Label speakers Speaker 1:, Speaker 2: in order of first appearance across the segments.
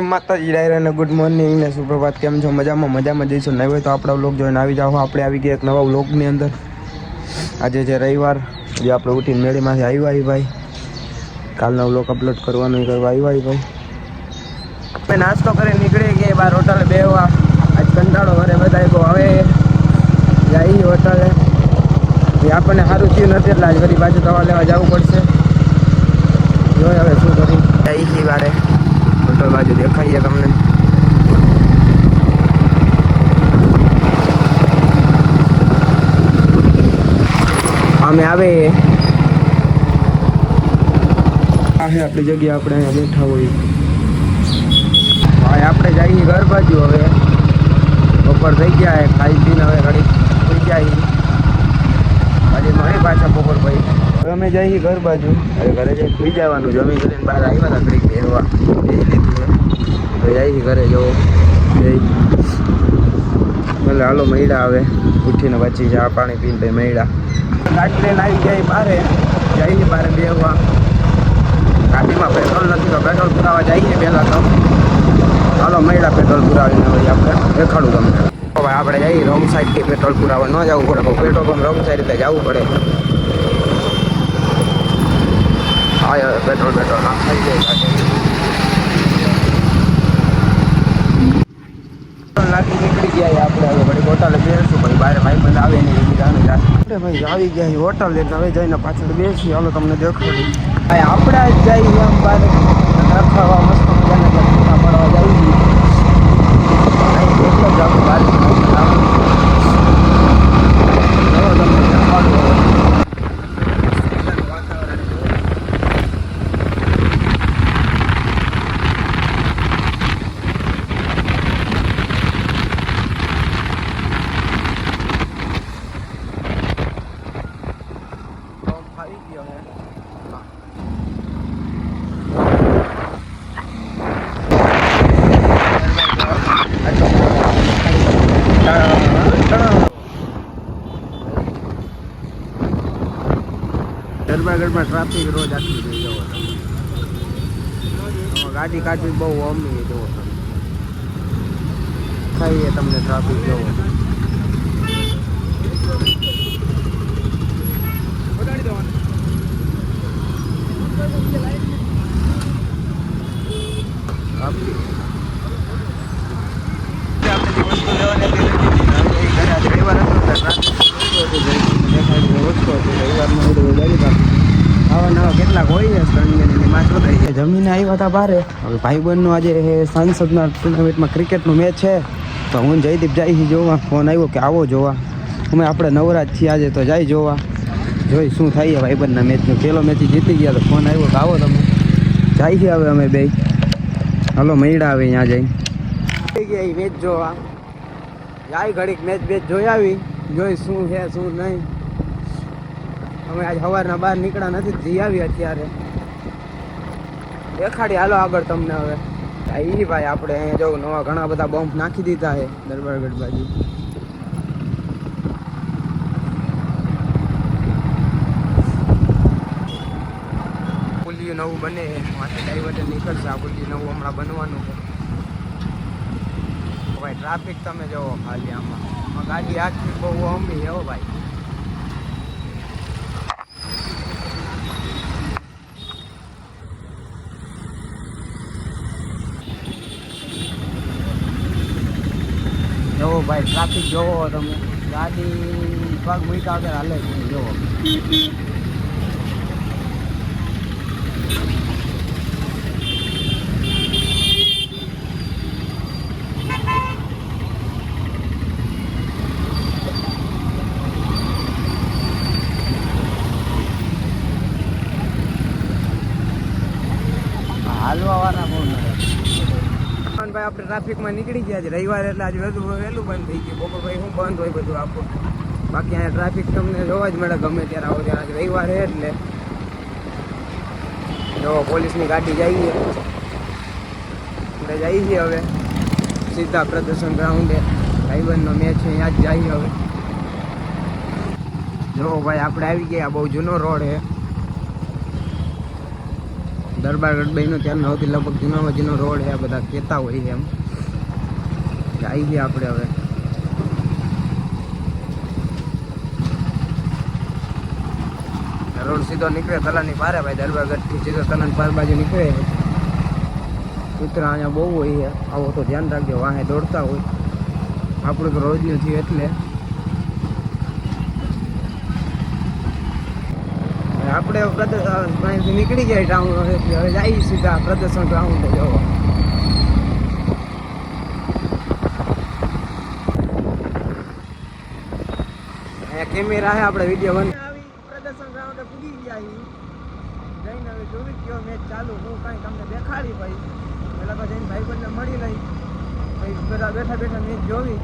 Speaker 1: માતાજી ડાયરા good morning ને સુપ્રભાત. કેમ છો? મજામાં જઈશું. નહીં હોય તો આપણા વ્લોગ જોઈને આવી જાઓ. આપણે આવી ગયા એક નવા વ્લોગની અંદર. આજે છે રવિવાર, જે આપણે ઉઠીને મેળીમાંથી આવ્યા ભાઈ. કાલનો વ્લોગ અપલોડ કરવાનો કરવા આવ્યા ભાઈ. આપણે નાસ્તો કરી નીકળી ગયા બાર હોટલે બેહવા. આજ કંટાળો ઘરે બધા બહુ હવે જઈ હોટલે. આપણને સારું થયું નથી એટલે આજ ફરી પાછું દવા લેવા જવું પડશે. જોઈએ હવે શું કરી જઈ વારે હોટલ બાજુ દેખાઈએ તમને. અમે આવે આ છે આપણી જગ્યા, આપણે અહીંયા બેઠા હોય. ભાઈ આપણે જઈએ ઘર બાજુ. હવે બપોર થઈ ગયા, ખાઈ પીને હવે ઘડી થઈ જાય. આજે મારી પાછા બપોર ભાઈ હવે અમે જઈએ ઘર બાજુ. હવે ઘરે જઈને સુઈ જવાનું. જમી કરીને બહાર આવ્યા હતા ઘડીક બેહવા, બેસી લીધું. હવે જઈએ ઘરે જવો જઈ એટલે હાલો મૈડા. હવે ઉઠીને પછી ચા પાણી પીને ભાઈ મૈડા ગાડી લઈને આવી જાય બારે. જઈએ બારે બેહવા. ગાડીમાં પેટ્રોલ નથી તો પેટ્રોલ પુરાવા જઈએ પહેલાં તો. હાલો મૈડા પેટ્રોલ પુરાવીને ભાઈ આપણે દેખાડું તમને. ભાઈ આપણે જઈએ રોંગ સાઈડથી પેટ્રોલ પુરાવા ન જવું પડે. પેટ્રોલ પંપ રોંગ સાઈડ રીતે જવું પડે. હા પેટ્રોલ નાખાઈ જાય. નાખી નીકળી ગયા આપણે. હવે ઘડી હોટલે બેસીશું ભાઈ. બહાર ભાઈ બંધ આવે નહીં બીજાને જાય ભાઈ. આવી ગયા હોટલ એટલે હવે જઈને પાછળ બેસી. હાલો તમને દેખાડું ભાઈ. આપણે જ જઈએ એમ બહાર રખાવા મસ્ત મજાના ફોટા પડવા જઈએ. એટલો જ આપણે બહાર તમને દેખાડું. ગરબા ટ્રાફિક રોજ આટલી થઈ જવો. ગાડી કાઢવી બહુ અમી જવો. ખાઈએ તમને ટ્રાફિક જવો. કેટલાક હોય છે જમીને આવ્યા હતા બારે. હવે ભાઈબંધનું આજે સાંસદના ટુર્નામેન્ટમાં ક્રિકેટનું મેચ છે તો હું જયદીપ જાય જોવા. ફોન આવ્યો કે આવો જોવા. આપણે નવરાજ છીએ આજે તો જાય જોવા. જોઈ શું થાય ભાઈબંધના મેચનું. પહેલો મેચ જીતી ગયા તો ફોન આવ્યો કે આવો તમે. જાય હવે અમે બે. હાલો મૈડા આવે અહીંયા જઈ ગયા મેચ જોવા. જાય ઘડીક મેચ જોઈ આવી. જોઈ શું છે શું નહીં. અમે આજ સવારના બહાર નીકળ્યા નથી, જઈ આવી અત્યારે. દેખાડી હાલો આગળ તમને. હવે એ ભાઈ આપણે અહીંયા જો નવા ઘણા બધા બમ્પ નાખી દીધા છે દરબારગઢ બાજુ. પુલિયું નવું બને માટે ડાયવર્ટર નીકળશે. આ પુલિયું નવું હમણાં બનવાનું છે ભાઈ. ટ્રાફિક તમે જોવો ખાલી આમાં ગાડી આખી બહુ અમી એવો ભાઈ. જોવો ભાઈ ટ્રાફિક જોવો તમે. ગાડી પગ મૂક્યા વગર હાલે છે જોવો. હાલવા વાળા બહુ ભાઈ. આપણે ટ્રાફિકમાં નીકળી ગયા છે. રવિવાર એટલે આજે વહેલું બંધ થઈ ગયું. બપોર ભાઈ શું બંધ હોય બધું આખું. બાકી અહીંયા ટ્રાફિક તમને જોવા જ મળે ગમે ત્યારે આવો ત્યારે. આજે રવિવાર છે એટલે જો પોલીસની ગાડી જઈએ. આપણે જઈએ હવે સીધા પ્રદર્શન ગ્રાઉન્ડે. ભાઈબંધનો મેચ છે ત્યાં જ જઈએ હવે. જો ભાઈ આપણે આવી ગયા. બહુ જૂનો રોડ છે દરબારગઢ બન્યો ત્યારનો સૌથી લગભગ જૂનામાં જૂનો રોડ છે, બધા કહેતા હોય છે એમ. આવી ગયા આપણે હવે. રોડ સીધો નીકળે તલાની પારે ભાઈ, દરબારગઢથી સીધો તલાની પાર બાજુ નીકળે. કૂતરા અહીંયા બહુ હોય છે, આવો તો ધ્યાન રાખજો, વાહે દોડતા હોય. આપણું તો રોજનું થયું એટલે આપણે અહીંથી નીકળી ગયા ટાઉન, એટલે હવે જઈએ સીધા પ્રદર્શન ગ્રાઉન્ડ જોવા. અહીંયા કેમેરા છે, આપણે વિડીયો બન પ્રદર્શન ગ્રાઉન્ડે પૂગી ગયા જઈને હવે જોવી કયો મેચ ચાલુ, હું કાંઈ તમને દેખાડી ભાઈ. પહેલાં તો જઈને ભાઈબંધને મળી લઈ, ભાઈ બધા બેઠા બેઠા મેચ જોવી,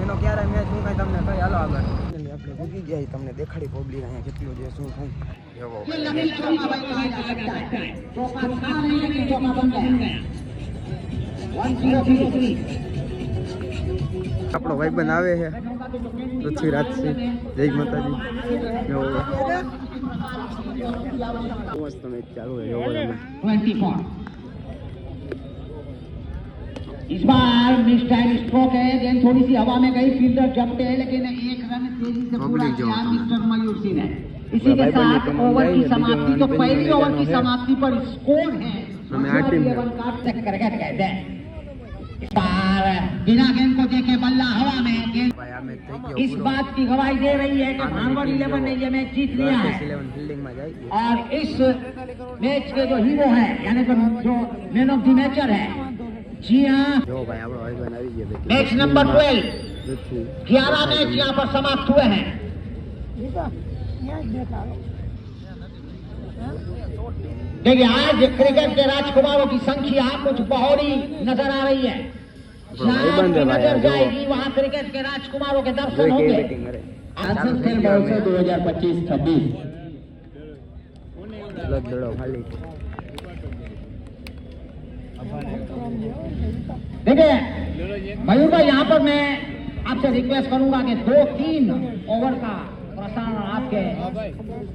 Speaker 1: એનો ક્યારે મેચ હું કાંઈ તમને કહી હાલો આગળ. આપણે ભૂગી ગયા, તમને દેખાડી પબ્લિક અહીંયા કેટલું છે શું થાય. આપણો ભાઈબંધ આવે છે પૃથ્વીરાજસિંહ, જય માતાજી. મસ્ત મેચ ચાલુ है.
Speaker 2: इस बार मिस टाइम स्ट्रोक है, गेंद थोड़ी सी हवा में गई, फील्डर जपते हैं लेकिन एक रन तेजी से पूरा किया मिस्टर मयूर सिंह ने. इसी के साथ ओवर की समाप्ति, तो पहली ओवर की समाप्ति पर स्कोर है 11 का टक्कर कहते हैं. इस बार बिना गेंद को देखे बल्ला हवा में, गेंद इस बात की गवाही दे रही है कि भांगड़ 11 ने ये मैच जीत लिया है. और इस मैच के जो हीरो है यानी जो मैन ऑफ द मैचर है, जी हाँ, मैच नंबर 12, 11 मैच यहाँ पर समाप्त हुए हैं. देखिए आज क्रिकेट के राजकुमारों की संख्या कुछ बहुत ही नजर आ रही है. जहाँ नजर जाएगी वहाँ क्रिकेट के राजकुमारों के दर्शन होंगे. आसन खेल महोत्सव 2025-26. देखिए मयूर भाई, यहाँ पर मैं आपसे रिक्वेस्ट करूंगा कि 2-3 ओवर का प्रसारण आपके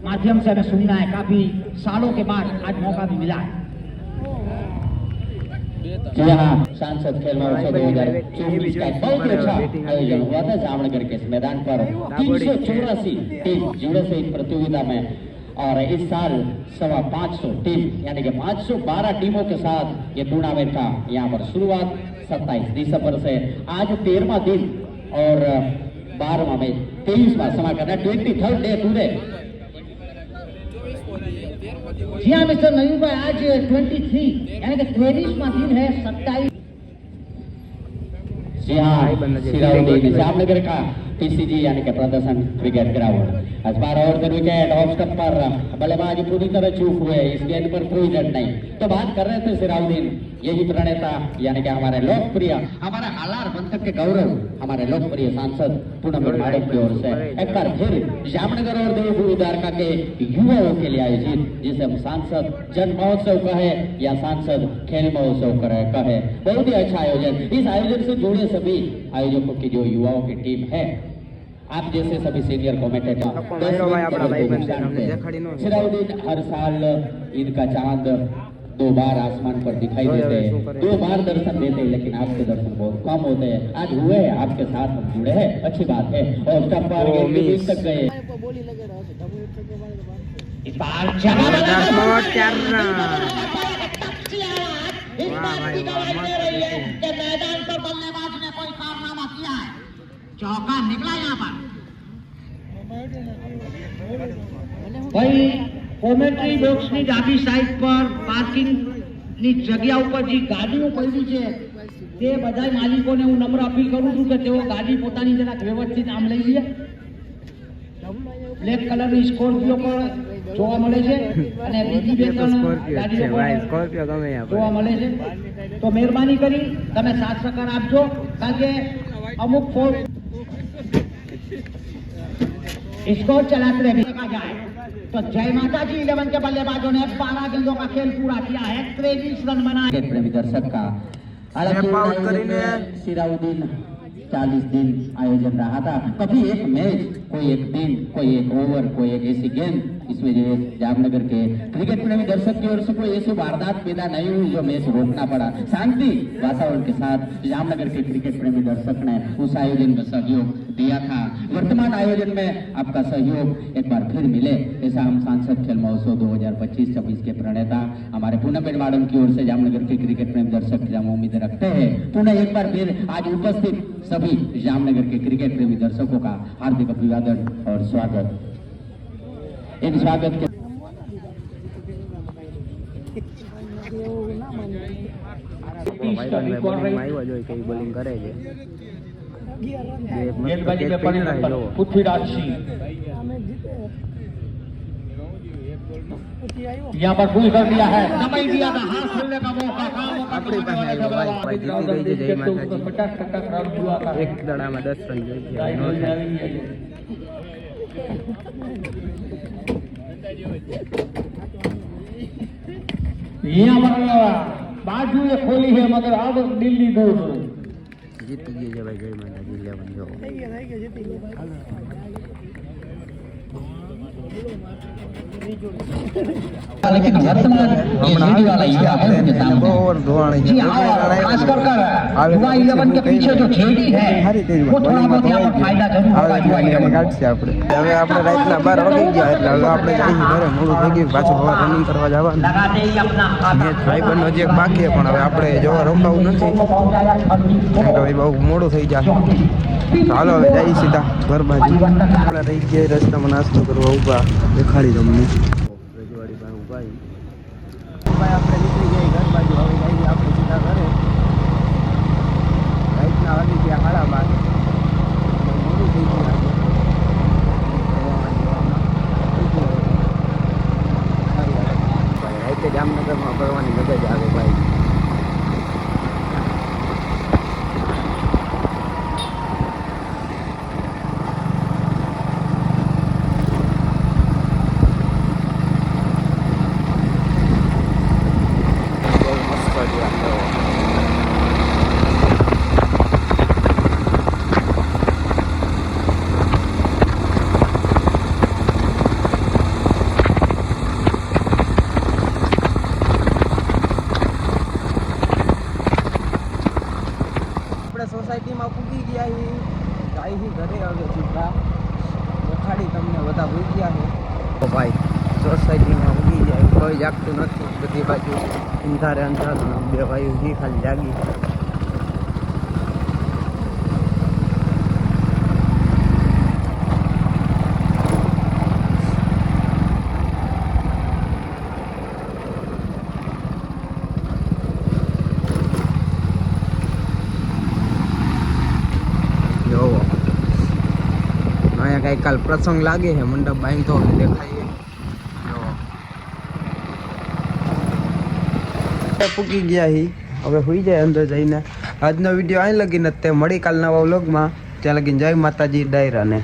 Speaker 2: माध्यम से हमें सुनना है. काफी सालों के बाद आज मौका भी मिला है. जी हाँ, सांसद खेल महोत्सव 2024 का बहुत ही अच्छा आयोजन हुआ था. जामनगर के इस मैदान पर 384 टीम जुड़े से इस प्रतियोगिता में, और इस साल 550 टीम यानी कि 512 टीमों के साथ ये टूर्नामेंट का यहाँ पर शुरुआत 27 दिसंबर से आज 13वां दिन और 12वां में 23वां समा करना 23rd डे टूडे. जी हाँ मिस्टर नवीन भाई, आज 23 यानी कि 23वां दिन है. 27 जी हाँ, जामनगर का टीसीजी यानी कि प्रदर्शन क्रिकेट ग्राउंड. आज 12 ओवर पर विकेट, ऑफ स्टंप पर बल्लेबाज पूरी तरह चूक हुए, इस गेंद पर कोई रन नहीं. तो बात कर रहे थे सिराउद्दीन, यही प्रणेता यानी कि हमारे लोकप्रिय, हमारे हालार बंधक के गौरव, हमारे लोकप्रिय सांसद पूनम मैडम की ओर से एक बार फिर जामनगर और देवभूमि द्वारका के युवाओं के लिए आयोजित, जिसे हम सांसद जन महोत्सव कहे या सांसद खेल महोत्सव कहे, बहुत ही अच्छा आयोजन. इस आयोजन से जुड़े सभी आयोजकों की जो युवाओं की टीम है, आप जैसे सभी सीनियर कमेंटेटर, सिराउद्दीन हर साल ईद का चांद 2 बार आसमान पर दिखाई देते हैं, 2 बार दर्शन देते हैं, लेकिन आपके दर्शन बहुत कम होते हैं. आज हुए, आपके साथ हम जुड़े हैं, अच्छी बात है. और तक गए इस बार मैदान पर बल्लेबाज ने कोई कारनामा किया है. चौका निकला यहाँ पर. भाई કોમેન્ટ્રી બોક્સની ડાબી સાઈડ પર પાર્કિંગની જગ્યા ઉપર જે ગાડીઓ પડી છે તે બધા માલિકોને હું નમ્ર અપીલ કરું છું કે તેઓ ગાડી પોતાની જરાક વ્યવસ્થિત આમ લઈ લે. બ્લેક કલરની સ્કોર્પિયો પણ જોવા મળે છે અને બીજી બે ત્રણ ગાડીઓ જોવા મળે છે. તો મહેરબાની કરી તમે સાથ સહકાર આપજો, કારણ કે અમુક स्कोर चलाते रहे देखा जाए तो जय माता जी 11 के बल्लेबाजों ने 12 गेंदों का खेल पूरा किया है, 23 रन बनाए. प्रेमी दर्शक का सिराउद्दीन 40 दिन आयोजन रहा था. कभी एक मैच कोई एक दिन, कोई एक ओवर, कोई एक ऐसी गेम, इसमें जो है जामनगर के क्रिकेट प्रेमी दर्शक की ओर से कोई ऐसी वारदात पैदा नहीं हुई जो मैच रोकना पड़ा। शांति वातावरण के साथ जामनगर के क्रिकेट प्रेमी दर्शक ने उस आयोजन में सहयोग दिया था। वर्तमान आयोजन में आपका सहयोग एक बार फिर मिले, ऐसा हम सांसद खेल महोत्सव 2025-26 के प्रणेता हमारे पूनम मैडम की ओर से जामनगर के क्रिकेट प्रेमी दर्शक की हम उम्मीद रखते हैं। पुनः एक बार फिर आज उपस्थित सभी जामनगर के क्रिकेट प्रेमी दर्शकों का हार्दिक अभिवादन और स्वागत। इन स्वागत के
Speaker 1: બોલિંગ કરે છે
Speaker 2: गेंदबाजी में पड़े नंबर पृथ्वीराज सिंह यहाँ पर भूल कर दिया है, समय दिया था, हाथ खोलने का मौका
Speaker 1: આપણી પાસે આવ્યો ભાઈ જીતી ગઈ છે જય માતાજી
Speaker 2: 50% रन हुआ था।
Speaker 1: એક દડામાં 10 રન જોઈએ નો થાય
Speaker 2: यहाँ पर बाजू ये खोली है मगर अब दिल्ली दूर
Speaker 1: જીતી ગઈ છે ભાઈ જય માતાજી 11 જો
Speaker 2: लेकिन वर्तमान वाला युवा है उनके सामने जी खास कर युवा 11 के पीछे जो खेड़ी है वो थोड़ा बहुत यहाँ पर फायदा जरूर होगा युवा 11
Speaker 1: કાઢશે આપણે હવે આપણે રાતના 12 વાગી ગયા એટલે હવે આપણે જઈએ ઘરે મોડું થઈ ગયું પાછું હવે રનિંગ કરવા જવાનું
Speaker 2: लगाते ही अपना
Speaker 1: મેચ ભાઈબંધનો જે એક બાકી છે પણ હવે આપણે જોવા રોકાવું નથી કેમ કે ભાઈ બહુ મોડું થઈ જાય ચાલો હવે જઈએ સીધા ઘર બાજુ આપણે રહી ગયા રસ્તામાં નાસ્તો કરવા ઊભા દેખાડી તમને રજવાડી પાસે ઊભા ભાઈ આપણે નીકળી ગયા ઘર બાજુ હવે જઈએ આપણે સીધા ઘરે રાતના વાગી ગયા 12:30 મોડું થઈ ગયું રાતે જામનગરમાં ફરવાની મજા જ આવે ભાઈ સોસાયટીમાં પૂગી ગયા છીએ જાય ઘરે હવે સીધા દેખાડી તમને બધા ભૂલી ગયા છે તો ભાઈ સોસાયટીમાં પૂગી જાય કોઈ જાગતું નથી બધી બાજુ અંધારે અંધારું બે ભાઈ જી ખાલી જાગી અહીંયા કઈ કાલ પ્રસંગ લાગે છે મંડપ બાંધતો દેખાય પૂકી ગયા હી હવે હોઈ જાય અંદર જઈને આજનો વિડીયો અહીં લગીને તે મળી કાલ નવા વ્લોગમાં ત્યાં લગીને જય માતાજી ડાયરાને